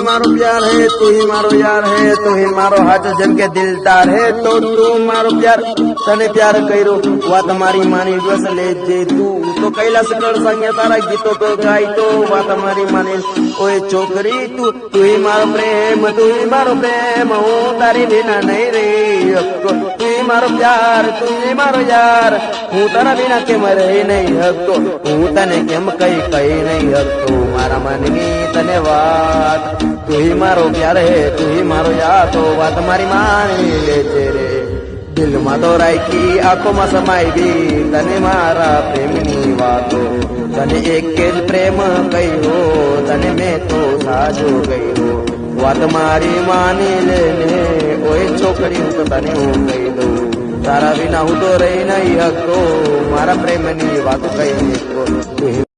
मारो प्यार है, तू ही मारो यार है, तू ही मारो हाथ जम के दिलदार है, तो तू मारो प्यार तने प्यार करो વાત મારી માની બસ લેજે તું તો કૈલાસ કળ સંગે તારા ગીતો તો ગાય તો વાત મારી માની ઓય છોકરી તું ही मारो प्रेम, तू ही मारो प्रेम, હું તારી વિના નહીં રહી હકતો, તું ही मारो प्यार, तू ही मारो यार, હું તારા વિના કેમ રહી નહીં હકતો, હું તને કેમ કઈ નહીં હકતો મારા મનની તને વાત, તું ही मारो प्यार है, तू ही मारो यार, तो વાત મારી માની લેજે રે દિલમાં તો રાખી આંખોમાં સમાઈ દી તને મારા પ્રેમની વાતો, તને એક જ પ્રેમ કહ્યો તને મેં તો સાજો કહ્યો, વાત મારી માની લેને ઓય છોકરી હું તો તને હું કહી દઉં, તારા વિના હું તો રહી નહીં શકતો મારા પ્રેમની વાતો કહી શકતો.